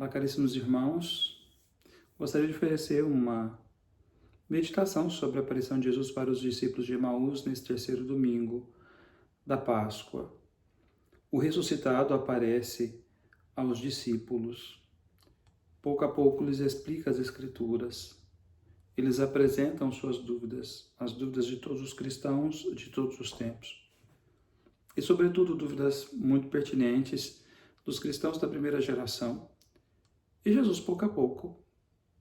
Olá, caríssimos irmãos. Gostaria de oferecer uma meditação sobre a aparição de Jesus para os discípulos de Emaús nesse terceiro domingo da Páscoa. O ressuscitado aparece aos discípulos. Pouco a pouco lhes explica as Escrituras. Eles apresentam suas dúvidas, as dúvidas de todos os cristãos de todos os tempos. E, sobretudo, dúvidas muito pertinentes dos cristãos da primeira geração. E Jesus, pouco a pouco,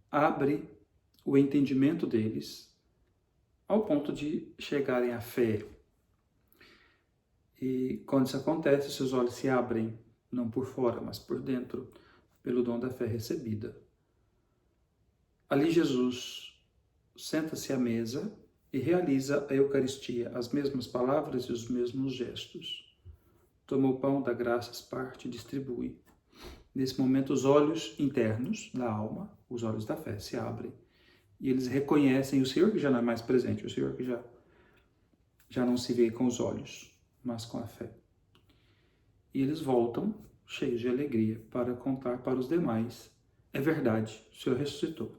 abre o entendimento deles ao ponto de chegarem à fé. E quando isso acontece, seus olhos se abrem, não por fora, mas por dentro, pelo dom da fé recebida. Ali Jesus senta-se à mesa e realiza a Eucaristia, as mesmas palavras e os mesmos gestos. Toma o pão, dá graças, parte e distribui. Nesse momento, os olhos internos da alma, os olhos da fé, se abrem e eles reconhecem o Senhor que já não é mais presente, o Senhor que já não se vê com os olhos, mas com a fé. E eles voltam, cheios de alegria, para contar para os demais: é verdade, o Senhor ressuscitou.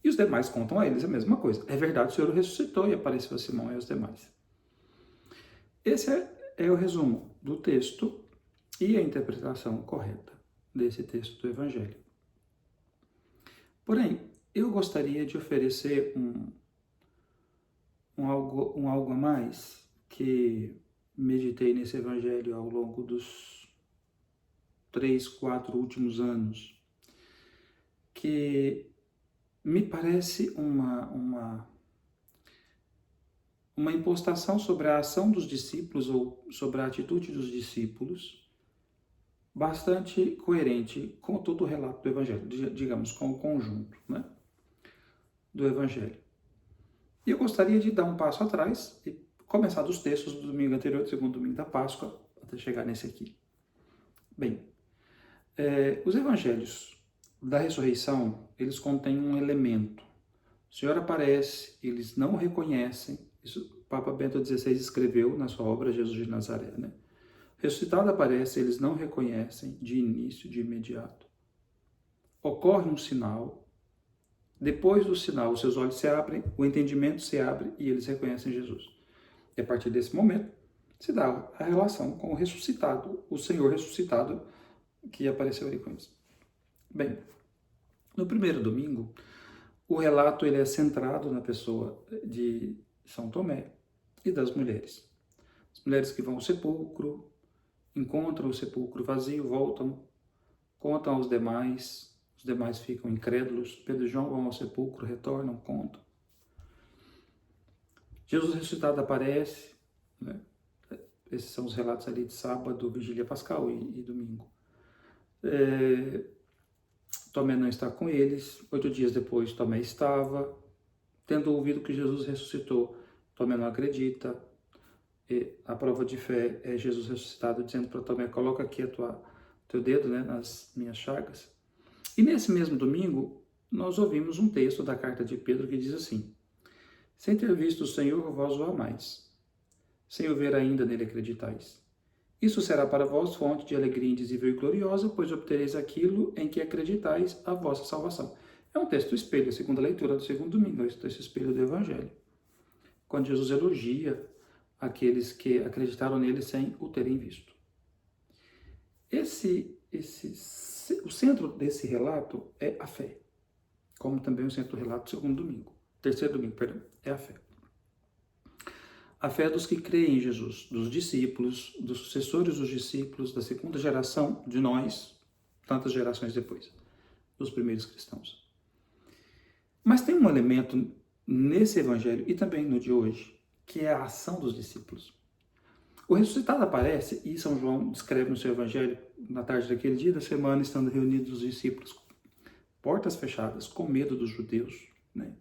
E os demais contam a eles a mesma coisa: é verdade, o Senhor ressuscitou e apareceu a Simão e aos demais. Esse é o resumo do texto e a interpretação correta desse texto do Evangelho. Porém, eu gostaria de oferecer algo a mais que meditei nesse Evangelho ao longo dos 3, 4 últimos anos, que me parece uma impostação sobre a ação dos discípulos ou sobre a atitude dos discípulos bastante coerente com todo o relato do Evangelho, digamos, com o conjunto, né, do Evangelho. E eu gostaria de dar um passo atrás e começar dos textos do domingo anterior, do segundo domingo da Páscoa, até chegar nesse aqui. Bem, os Evangelhos da ressurreição, eles contêm um elemento. O Senhor aparece, eles não o reconhecem. Isso o Papa Bento XVI escreveu na sua obra Jesus de Nazaré, né? Ressuscitado aparece, eles não reconhecem de início, de imediato. Ocorre um sinal. Depois do sinal, os seus olhos se abrem, o entendimento se abre e eles reconhecem Jesus. E a partir desse momento, se dá a relação com o ressuscitado, o Senhor ressuscitado que apareceu ali com eles. Bem, no primeiro domingo, o relato ele é centrado na pessoa de São Tomé e das mulheres. As mulheres que vão ao sepulcro, encontram o sepulcro vazio, voltam, contam aos demais, os demais ficam incrédulos. Pedro e João vão ao sepulcro, retornam, contam. Jesus ressuscitado aparece, né? Esses são os relatos ali de sábado, vigília pascal e domingo. Tomé não está com eles. 8 dias depois, Tomé estava. Tendo ouvido que Jesus ressuscitou, Tomé não acredita. E a prova de fé é Jesus ressuscitado dizendo para Tomé: coloca aqui teu dedo, né, nas minhas chagas. E nesse mesmo domingo, nós ouvimos um texto da carta de Pedro que diz assim: sem ter visto o Senhor, vós o amais. Sem o ver ainda, nele acreditais. Isso será para vós fonte de alegria indizível e gloriosa, pois obtereis aquilo em que acreditais, a vossa salvação. É um texto espelho, a segunda leitura do segundo domingo, é um texto espelho do Evangelho. Quando Jesus elogia aqueles que acreditaram nele sem o terem visto. O centro desse relato é a fé, como também o centro do relato do segundo domingo. Terceiro domingo, perdão, é a fé. A fé dos que creem em Jesus, dos discípulos, dos sucessores dos discípulos, da segunda geração de nós, tantas gerações depois, dos primeiros cristãos. Mas tem um elemento nesse evangelho e também no de hoje, que é a ação dos discípulos. O ressuscitado aparece e São João descreve no seu evangelho, na tarde daquele dia da semana, estando reunidos os discípulos, portas fechadas, com medo dos judeus, né?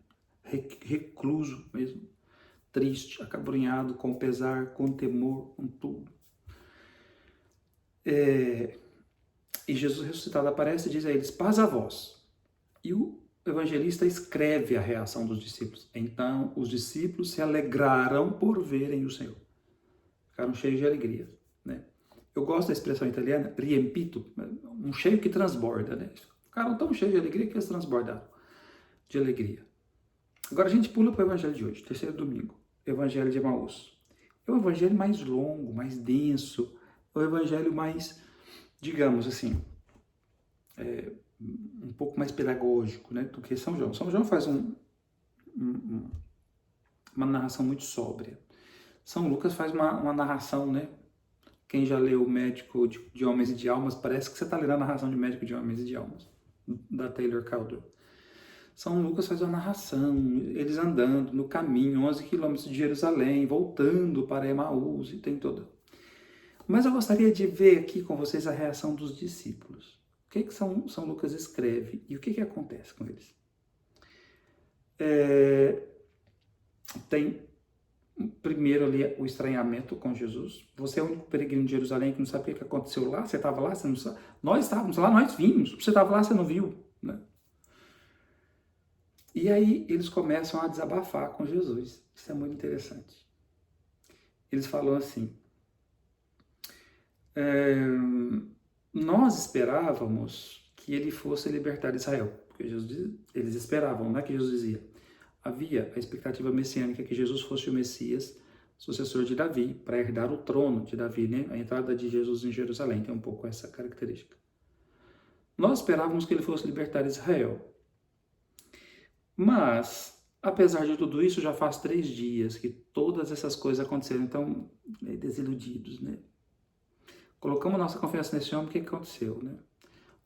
Recluso mesmo, triste, acabrunhado, com pesar, com temor, com tudo. E Jesus ressuscitado aparece e diz a eles: paz a vós. E o evangelista escreve a reação dos discípulos. Então os discípulos se alegraram por verem o Senhor. Ficaram cheios de alegria, né? Eu gosto da expressão italiana riempito, um cheio que transborda, né? Ficaram tão cheios de alegria que eles transbordaram de alegria. Agora a gente pula para o evangelho de hoje, terceiro domingo, evangelho de Emaús. É o evangelho mais longo, mais denso, é o evangelho mais, digamos assim, um pouco mais pedagógico, né, do que São João. São João faz uma narração muito sóbria. São Lucas faz uma narração, né? Quem já leu Médico de Homens e de Almas, parece que você está lendo a narração de Médico de Homens e de Almas, da Taylor Caldwell. São Lucas faz uma narração, eles andando no caminho, 11 quilômetros de Jerusalém, voltando para Emaús, e tem toda. Mas eu gostaria de ver aqui com vocês a reação dos discípulos. O que São Lucas escreve e o que acontece com eles? Tem primeiro ali o estranhamento com Jesus. Você é o único peregrino de Jerusalém que não sabe o que aconteceu lá. Você estava lá, você não sabe. Nós estávamos lá, nós vimos. Você estava lá, você não viu, né? E aí eles começam a desabafar com Jesus. Isso é muito interessante. Eles falam assim: nós esperávamos que ele fosse libertar Israel. Porque eles esperavam, não é que Jesus dizia. Havia a expectativa messiânica que Jesus fosse o Messias, sucessor de Davi, para herdar o trono de Davi, né? A entrada de Jesus em Jerusalém tem um pouco essa característica. Nós esperávamos que ele fosse libertar Israel. Mas, apesar de tudo isso, já faz 3 dias que todas essas coisas aconteceram. Então, desiludidos, né? Colocamos nossa confiança nesse homem, o que aconteceu, né?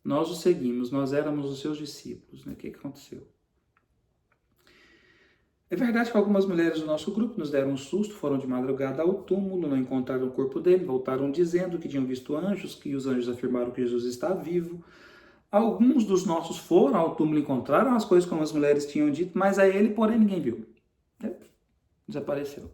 Nós o seguimos, nós éramos os seus discípulos, né? O que aconteceu? É verdade que algumas mulheres do nosso grupo nos deram um susto, foram de madrugada ao túmulo, não encontraram o corpo dele, voltaram dizendo que tinham visto anjos, que os anjos afirmaram que Jesus está vivo. Alguns dos nossos foram ao túmulo e encontraram as coisas como as mulheres tinham dito, mas a ele, porém, ninguém viu. Desapareceu.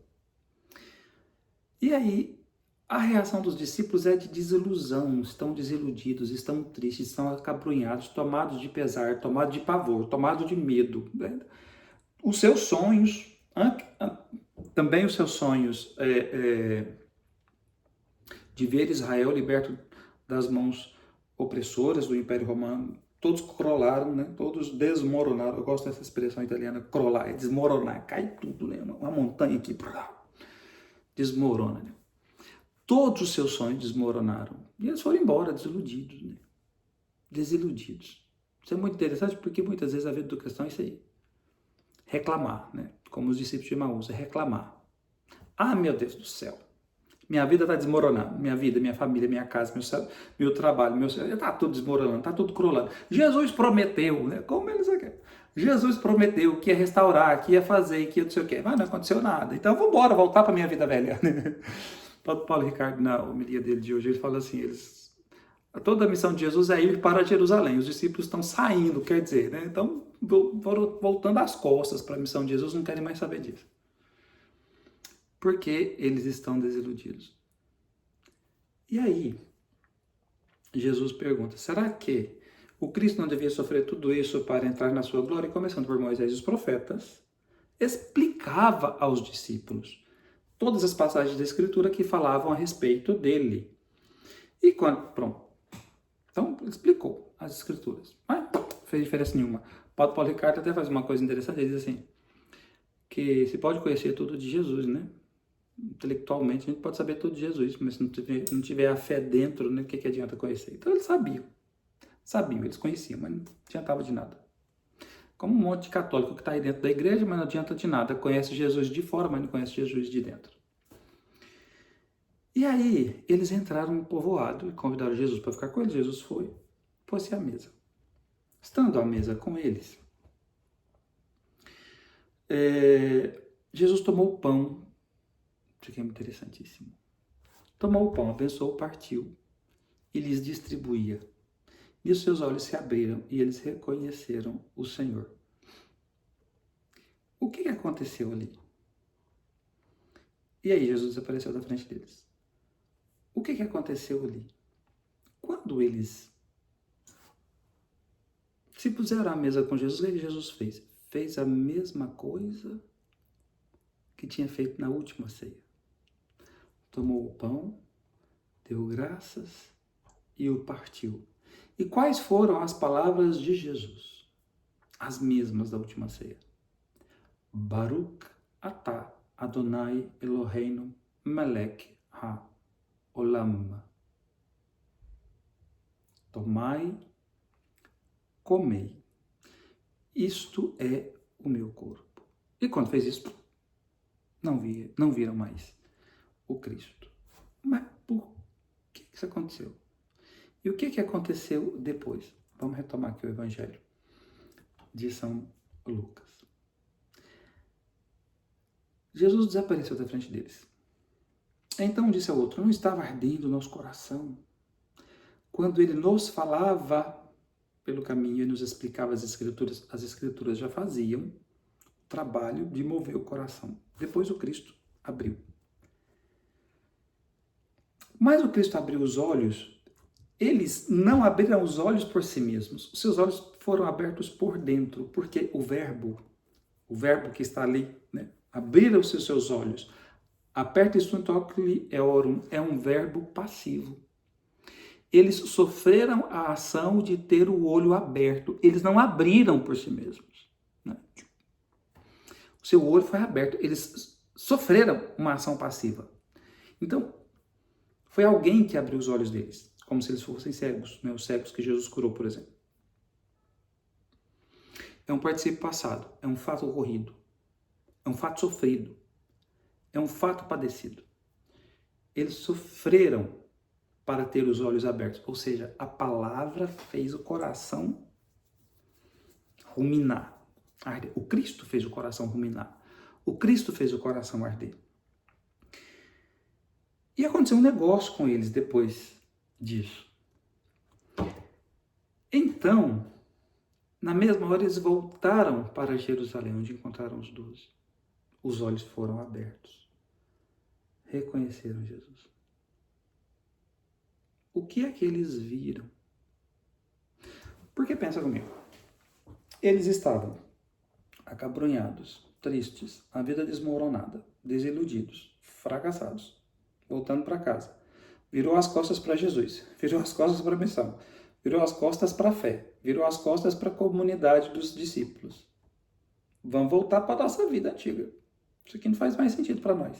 E aí, a reação dos discípulos é de desilusão, estão desiludidos, estão tristes, estão acabrunhados, tomados de pesar, tomados de pavor, tomados de medo, né? Os seus sonhos, também os seus sonhos de ver Israel liberto das mãos opressoras do Império Romano, todos crolaram, né? Todos desmoronaram. Eu gosto dessa expressão italiana, crolar, é desmoronar, cai tudo, né? Uma montanha aqui, desmorona, né? Todos os seus sonhos desmoronaram. E eles foram embora, desiludidos, né? Desiludidos. Isso é muito interessante porque muitas vezes a vida do cristão é isso aí. Reclamar, né? Como os discípulos de Emaús, é reclamar. Ah, meu Deus do céu, minha vida está desmoronando, minha vida, minha família, minha casa, meu trabalho, está tudo desmoronando, está tudo crolando. Jesus prometeu, né? Como eles querem. Jesus prometeu que ia restaurar, que ia fazer, que ia não sei o quê, mas não aconteceu nada. Então vamos embora, voltar para minha vida velha. Paulo Ricardo, na homilia dele de hoje, ele fala assim, toda a missão de Jesus é ir para Jerusalém. Os discípulos estão saindo, quer dizer, né? Então, voltando às costas para a missão de Jesus, não querem mais saber disso. Porque eles estão desiludidos. E aí, Jesus pergunta, será que o Cristo não devia sofrer tudo isso para entrar na sua glória? E começando por Moisés e os profetas, explicava aos discípulos todas as passagens da Escritura que falavam a respeito dele. E quando, pronto, então explicou as Escrituras, mas não fez diferença nenhuma. Paulo Ricardo até faz uma coisa interessante, ele diz assim, que se pode conhecer tudo de Jesus, né? Intelectualmente a gente pode saber tudo de Jesus, mas se não tiver a fé dentro, né, o que adianta conhecer? Então eles sabiam, eles conheciam, mas não adiantava de nada. Como um monte de católico que está aí dentro da igreja, mas não adianta de nada, conhece Jesus de fora, mas não conhece Jesus de dentro. E aí eles entraram no povoado e convidaram Jesus para ficar com eles. Jesus foi, pôs-se à mesa. Estando à mesa com eles, Jesus tomou o pão. Isso aqui é interessantíssimo. Tomou o pão, abençoou, partiu e lhes distribuía. E os seus olhos se abriram e eles reconheceram o Senhor. O que aconteceu ali? E aí Jesus apareceu da frente deles. O que aconteceu ali? Quando eles se puseram à mesa com Jesus, o que Jesus fez? Fez a mesma coisa que tinha feito na última ceia. Tomou o pão, deu graças e o partiu. E quais foram as palavras de Jesus? As mesmas da última ceia. Baruch atah Adonai Eloheinu melech ha-olam. Tomai, comei. Isto é o meu corpo. E quando fez isso, não viram mais o Cristo. Mas por que isso aconteceu? E o que aconteceu depois? Vamos retomar aqui o Evangelho de São Lucas. Jesus desapareceu da frente deles. Então disse ao outro: não estava ardendo o nosso coração quando ele nos falava pelo caminho e nos explicava as Escrituras já faziam o trabalho de mover o coração. Depois o Cristo abriu. Mas o Cristo abriu os olhos. Eles não abriram os olhos por si mesmos. Os seus olhos foram abertos por dentro, porque o verbo que está ali, né? Abriram os seus olhos. Aperta sunt oculi eorum é um verbo passivo. Eles sofreram a ação de ter o olho aberto. Eles não abriram por si mesmos, né? O seu olho foi aberto. Eles sofreram uma ação passiva. Então, foi alguém que abriu os olhos deles, como se eles fossem cegos, né? Os cegos que Jesus curou, por exemplo. É um particípio passado, é um fato ocorrido, é um fato sofrido, é um fato padecido. Eles sofreram para ter os olhos abertos, ou seja, a palavra fez o coração ruminar, arder. O Cristo fez o coração ruminar, o Cristo fez o coração arder. E aconteceu um negócio com eles depois disso. Então, na mesma hora, eles voltaram para Jerusalém, onde encontraram os 12. Os olhos foram abertos. Reconheceram Jesus. O que é que eles viram? Porque pensa comigo. Eles estavam acabrunhados, tristes, a vida desmoronada, desiludidos, fracassados, voltando para casa. Virou as costas para Jesus, virou as costas para a missão, virou as costas para a fé, virou as costas para a comunidade dos discípulos. Vamos voltar para a nossa vida antiga. Isso aqui não faz mais sentido para nós.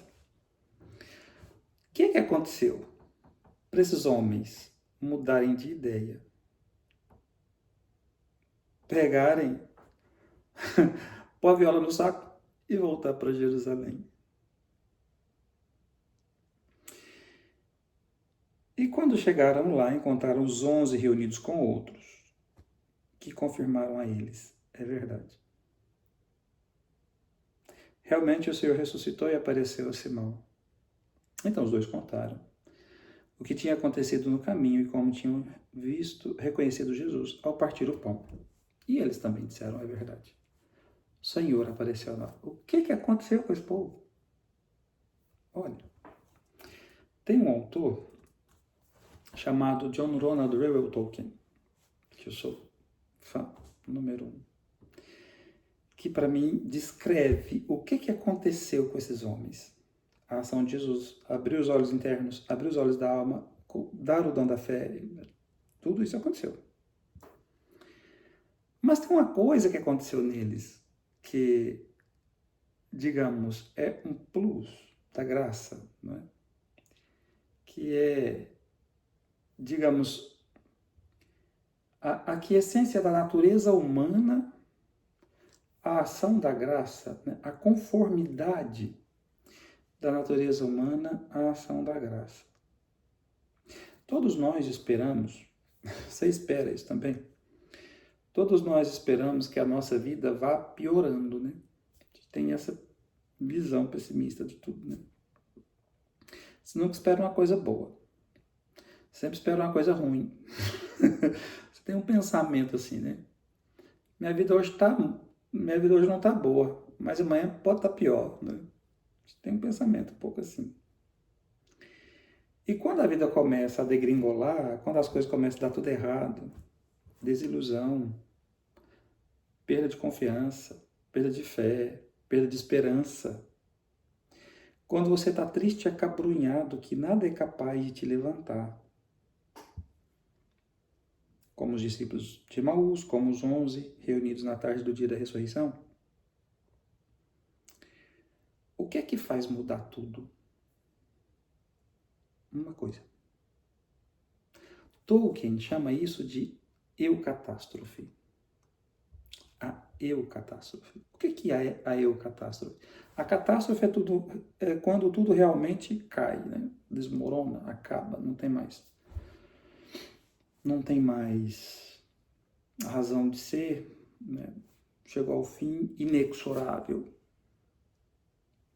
O que aconteceu para esses homens mudarem de ideia? Pegarem, pôr a viola no saco e voltar para Jerusalém. E quando chegaram lá, encontraram os 11 reunidos com outros, que confirmaram a eles: é verdade. Realmente o Senhor ressuscitou e apareceu a Simão. Então os dois contaram o que tinha acontecido no caminho e como tinham reconhecido Jesus ao partir o pão. E eles também disseram: é verdade. O Senhor apareceu lá. O que aconteceu com esse povo? Olha, tem um autor chamado John Ronald Reuel Tolkien, que eu sou fã número 1, que para mim descreve o que aconteceu com esses homens. A ação de Jesus, abrir os olhos internos, abrir os olhos da alma, dar o dom da fé, tudo isso aconteceu. Mas tem uma coisa que aconteceu neles que, digamos, é um plus da graça, não é? Que é, digamos, a quiescência da natureza humana à ação da graça, né? A conformidade da natureza humana à ação da graça. Todos nós esperamos, você espera isso também? Todos nós esperamos que a nossa vida vá piorando, né? A gente tem essa visão pessimista de tudo, né? Você nunca espera uma coisa boa. Sempre espera uma coisa ruim. Você tem um pensamento assim, né? Minha vida hoje não está boa, mas amanhã pode estar pior, né? Você tem um pensamento um pouco assim. E quando a vida começa a degringolar, quando as coisas começam a dar tudo errado, desilusão, perda de confiança, perda de fé, perda de esperança. Quando você está triste e acabrunhado, que nada é capaz de te levantar. como os discípulos de Emaús, como os 11 reunidos na tarde do dia da ressurreição. O que é que faz mudar tudo? Uma coisa. Tolkien chama isso de eucatástrofe. A eucatástrofe. O que é a eucatástrofe? A catástrofe é quando tudo realmente cai, né? Desmorona, acaba, não tem mais. Não tem mais razão de ser, né? Chegou ao fim inexorável.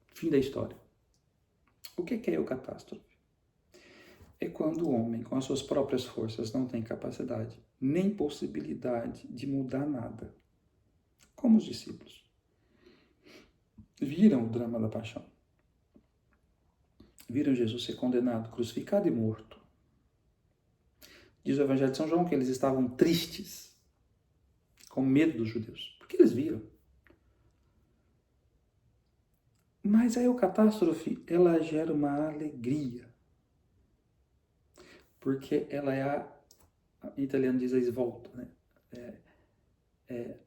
Fim da história. O que é eucatástrofe? É quando o homem, com as suas próprias forças, não tem capacidade nem possibilidade de mudar nada. Como os discípulos. Viram o drama da paixão. Viram Jesus ser condenado, crucificado e morto. Diz o Evangelho de São João que eles estavam tristes, com medo dos judeus, porque eles viram. Mas a eucatástrofe, ela gera uma alegria, porque ela é em italiano diz a svolta, né?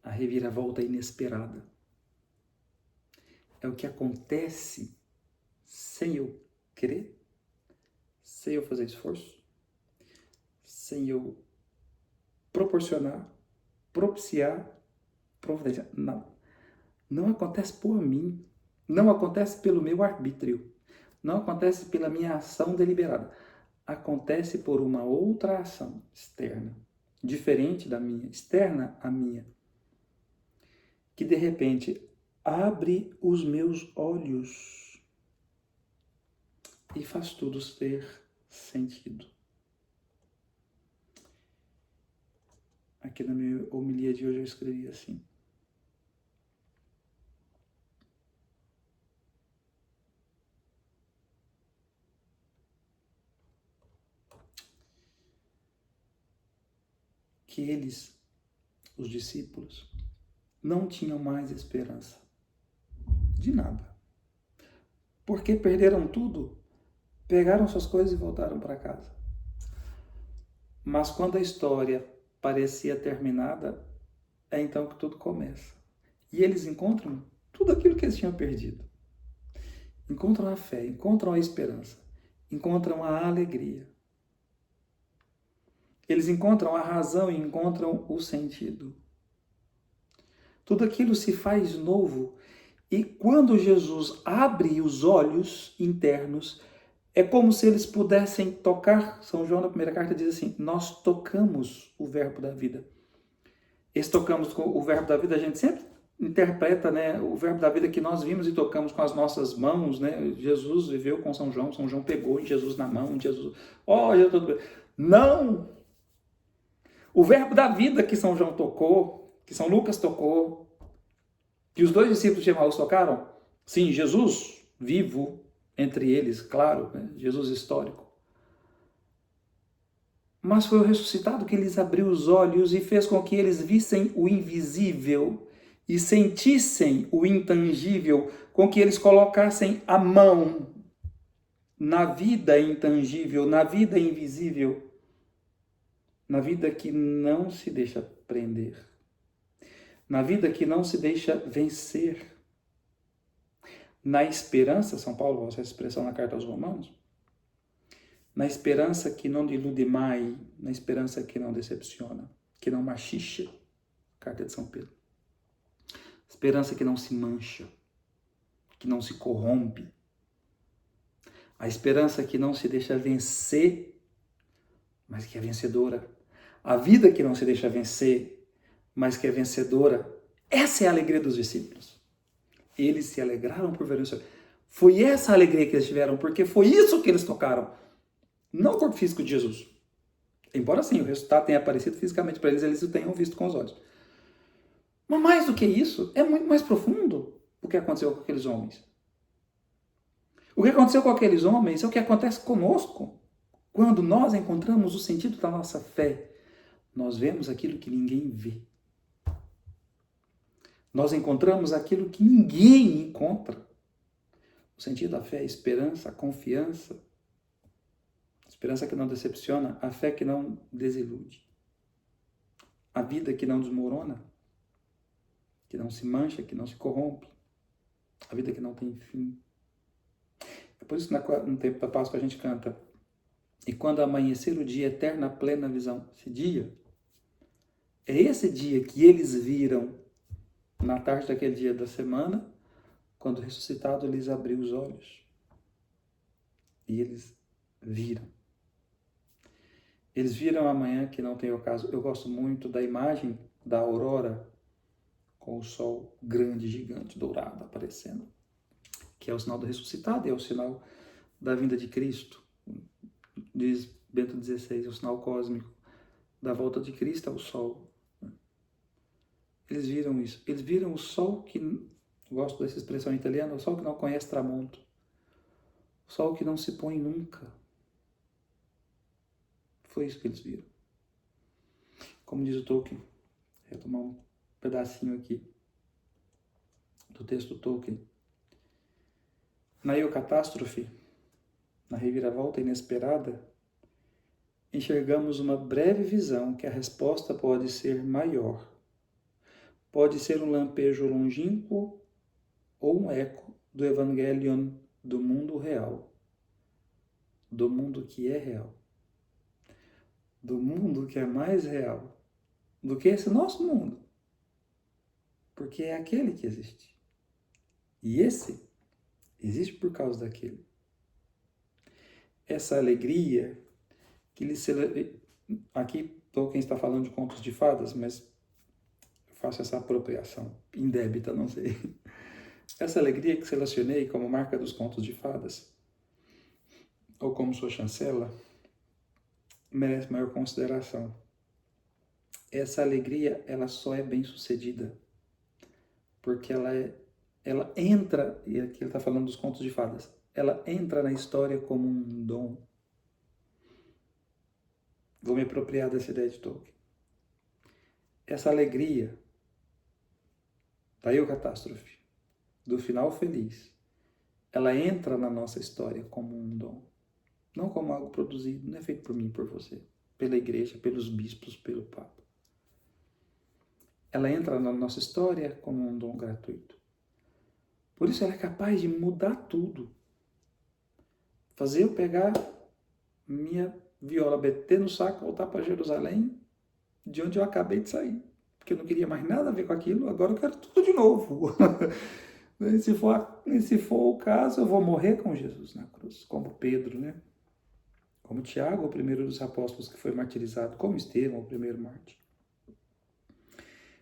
A reviravolta inesperada. É o que acontece sem eu querer, sem eu fazer esforço, sem eu proporcionar, propiciar, providenciar. Não acontece por mim. Não acontece pelo meu arbítrio. Não acontece pela minha ação deliberada. Acontece por uma outra ação externa, diferente da minha, externa à minha, que de repente abre os meus olhos e faz tudo ter sentido. Aqui na minha homilia de hoje eu escrevi assim: que eles, os discípulos, não tinham mais esperança de nada. Porque perderam tudo, pegaram suas coisas e voltaram para casa. Mas quando a história parecia terminada, é então que tudo começa. E eles encontram tudo aquilo que eles tinham perdido. Encontram a fé, encontram a esperança, encontram a alegria. Eles encontram a razão e encontram o sentido. Tudo aquilo se faz novo. E quando Jesus abre os olhos internos, é como se eles pudessem tocar. São João, na primeira carta, diz assim: nós tocamos o verbo da vida. Esse tocamos com o verbo da vida, a gente sempre interpreta, né, o verbo da vida que nós vimos e tocamos com as nossas mãos, né? Jesus viveu com São João pegou em Jesus na mão, Jesus, Jesus, não! O verbo da vida que São João tocou, que São Lucas tocou, que os dois discípulos de Emaús tocaram, sim, Jesus vivo entre eles, claro, né? Jesus histórico. Mas foi o ressuscitado que lhes abriu os olhos e fez com que eles vissem o invisível e sentissem o intangível, com que eles colocassem a mão na vida intangível, na vida invisível, na vida que não se deixa prender, na vida que não se deixa vencer, na esperança, São Paulo usa essa expressão na carta aos Romanos, na esperança que não delude mai, na esperança que não decepciona, que não machixa, carta de São Pedro. Esperança que não se mancha, que não se corrompe. A esperança que não se deixa vencer, mas que é vencedora. A vida que não se deixa vencer, mas que é vencedora. Essa é a alegria dos discípulos. Eles se alegraram por ver o Senhor. Foi essa a alegria que eles tiveram, porque foi isso que eles tocaram. Não o corpo físico de Jesus. Embora sim, o resultado tenha aparecido fisicamente para eles, eles o tenham visto com os olhos. Mas mais do que isso, é muito mais profundo o que aconteceu com aqueles homens. O que aconteceu com aqueles homens é o que acontece conosco. Quando nós encontramos o sentido da nossa fé, nós vemos aquilo que ninguém vê. Nós encontramos aquilo que ninguém encontra. O sentido da fé é a esperança, a confiança. A esperança que não decepciona, a fé que não desilude. a vida que não desmorona, que não se mancha, que não se corrompe, a vida que não tem fim. É por isso que no tempo da Páscoa a gente canta: e quando amanhecer o dia, eterna, plena visão. Esse dia, é esse dia que eles viram na tarde daquele dia da semana, quando o ressuscitado lhes abriu os olhos. E eles viram. Eles viram a manhã que não tem ocaso. Eu gosto muito da imagem da aurora com o sol grande, gigante, dourado aparecendo, que é o sinal do ressuscitado, é o sinal da vinda de Cristo. Diz Bento XVI, é o sinal cósmico da volta de Cristo ao sol. Eles viram isso. Eles viram o sol que, gosto dessa expressão italiana, o sol que não conhece tramonto. O sol que não se põe nunca. Foi isso que eles viram. Como diz o Tolkien, vou tomar um pedacinho aqui do texto Tolkien. Na eucatástrofe, na reviravolta inesperada, enxergamos uma breve visão que a resposta pode ser maior. Pode ser um lampejo longínquo ou um eco do Evangelion do mundo real, do mundo que é real, do mundo que é mais real do que esse nosso mundo, porque é aquele que existe. E esse existe por causa daquele. Essa alegria que lhe aqui Tolkien está falando de contos de fadas, mas eu faço essa apropriação indébita, não sei. Essa alegria que selecionei como marca dos contos de fadas, ou como sua chancela, merece maior consideração. Essa alegria, ela só é bem sucedida porque ela entra, e aqui ele está falando dos contos de fadas, ela entra na história como um dom. Vou me apropriar dessa ideia de Tolkien. Essa alegria da eucatástrofe, do final feliz, ela entra na nossa história como um dom. Não como algo produzido, não é feito por mim, por você, pela igreja, pelos bispos, pelo Papa. Ela entra na nossa história como um dom gratuito. Por isso ela é capaz de mudar tudo. Fazer eu pegar minha viola, bater no saco, voltar para Jerusalém, de onde eu acabei de sair. Porque eu não queria mais nada a ver com aquilo, agora eu quero tudo de novo. Se for o caso, eu vou morrer com Jesus na cruz, como Pedro, né? Como Tiago, o primeiro dos apóstolos que foi martirizado, como Estevão, o primeiro mártir.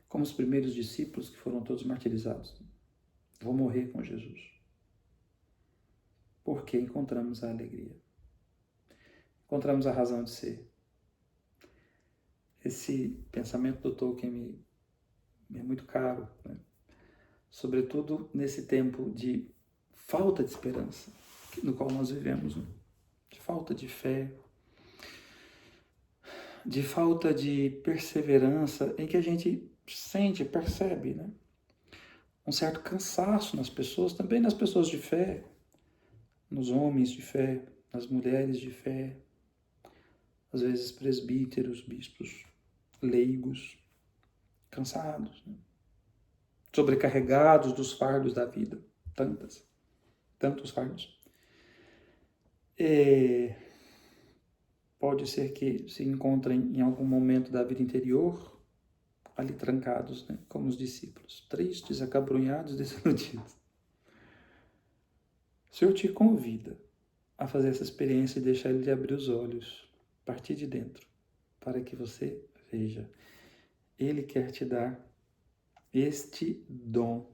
Como os primeiros discípulos que foram todos martirizados. Vou morrer com Jesus. Porque encontramos a alegria. Encontramos a razão de ser. Esse pensamento do Tolkien me é muito caro, né? Sobretudo nesse tempo de falta de esperança no qual nós vivemos, né? De falta de fé, de falta de perseverança, em que a gente sente, percebe, né? Um certo cansaço nas pessoas, também nas pessoas de fé, nos homens de fé, nas mulheres de fé, às vezes presbíteros, bispos, leigos, cansados, né? Sobrecarregados dos fardos da vida, tantos fardos. Pode ser que se encontrem em algum momento da vida interior ali trancados, né? Como os discípulos, tristes, acabrunhados, desiludidos. O Senhor te convida a fazer essa experiência e deixar Ele abrir os olhos, partir de dentro, para que você veja. Ele quer te dar este dom.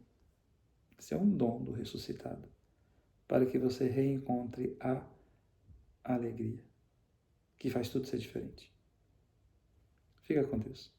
Esse é um dom do ressuscitado, para que você reencontre a alegria, que faz tudo ser diferente. Fica com Deus.